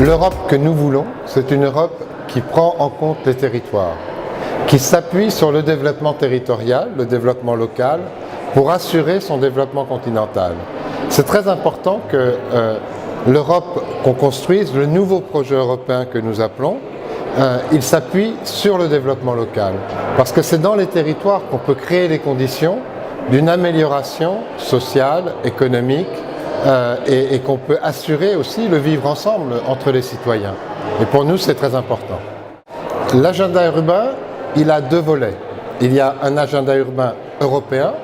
L'Europe que nous voulons, c'est une Europe qui prend en compte les territoires, qui s'appuie sur le développement territorial, le développement local, pour assurer son développement continental. C'est très important que l'Europe qu'on construise, le nouveau projet européen que nous appelons, il s'appuie sur le développement local. Parce que c'est dans les territoires qu'on peut créer les conditions d'une amélioration sociale, économique, et qu'on peut assurer aussi le vivre ensemble entre les citoyens. Et pour nous, c'est très important. L'agenda urbain, il a deux volets. Il y a un agenda urbain européen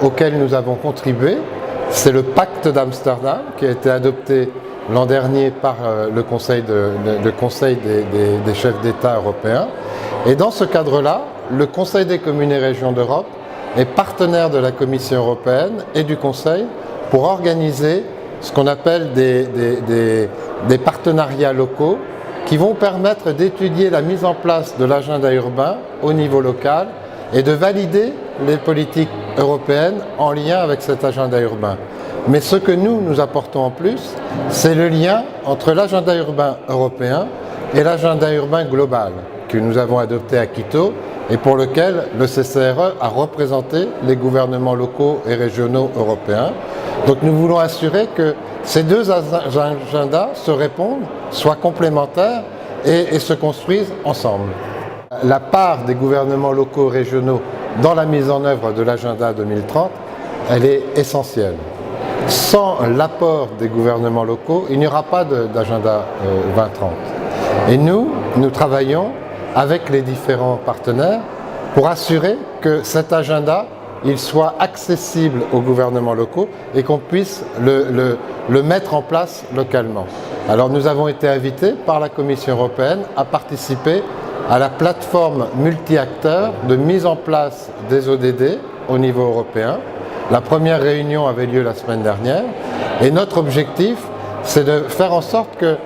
auquel nous avons contribué. C'est le pacte d'Amsterdam qui a été adopté l'an dernier par le Conseil des chefs d'État européens. Et dans ce cadre-là, le Conseil des communes et régions d'Europe est partenaire de la Commission européenne et du Conseil pour organiser ce qu'on appelle des partenariats locaux qui vont permettre d'étudier la mise en place de l'agenda urbain au niveau local et de valider les politiques européennes en lien avec cet agenda urbain. Mais ce que nous apportons en plus, c'est le lien entre l'agenda urbain européen et l'agenda urbain global que nous avons adopté à Quito et pour lequel le CCRE a représenté les gouvernements locaux et régionaux européens. Donc nous voulons assurer que ces deux agendas se répondent, soient complémentaires et se construisent ensemble. La part des gouvernements locaux et régionaux dans la mise en œuvre de l'agenda 2030, elle est essentielle. Sans l'apport des gouvernements locaux, il n'y aura pas d'agenda 2030. Et nous travaillons avec les différents partenaires pour assurer que cet agenda il soit accessible aux gouvernements locaux et qu'on puisse le mettre en place localement. Alors nous avons été invités par la Commission européenne à participer à la plateforme multi-acteurs de mise en place des ODD au niveau européen. La première réunion avait lieu la semaine dernière et notre objectif, c'est de faire en sorte que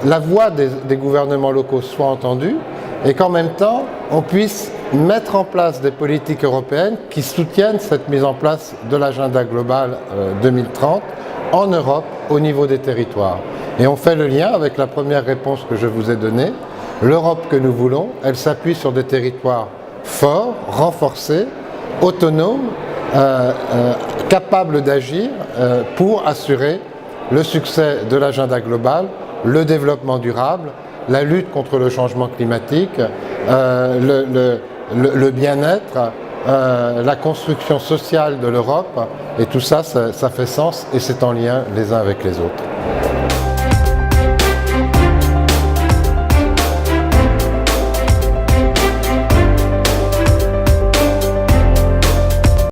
la voix des gouvernements locaux soit entendue et qu'en même temps, on puisse mettre en place des politiques européennes qui soutiennent cette mise en place de l'agenda global 2030 en Europe au niveau des territoires. Et on fait le lien avec la première réponse que je vous ai donnée. L'Europe que nous voulons, elle s'appuie sur des territoires forts, renforcés, autonomes, capables d'agir pour assurer le succès de l'agenda global, le développement durable, la lutte contre le changement climatique, le bien-être, la construction sociale de l'Europe, et tout ça, ça fait sens et c'est en lien les uns avec les autres.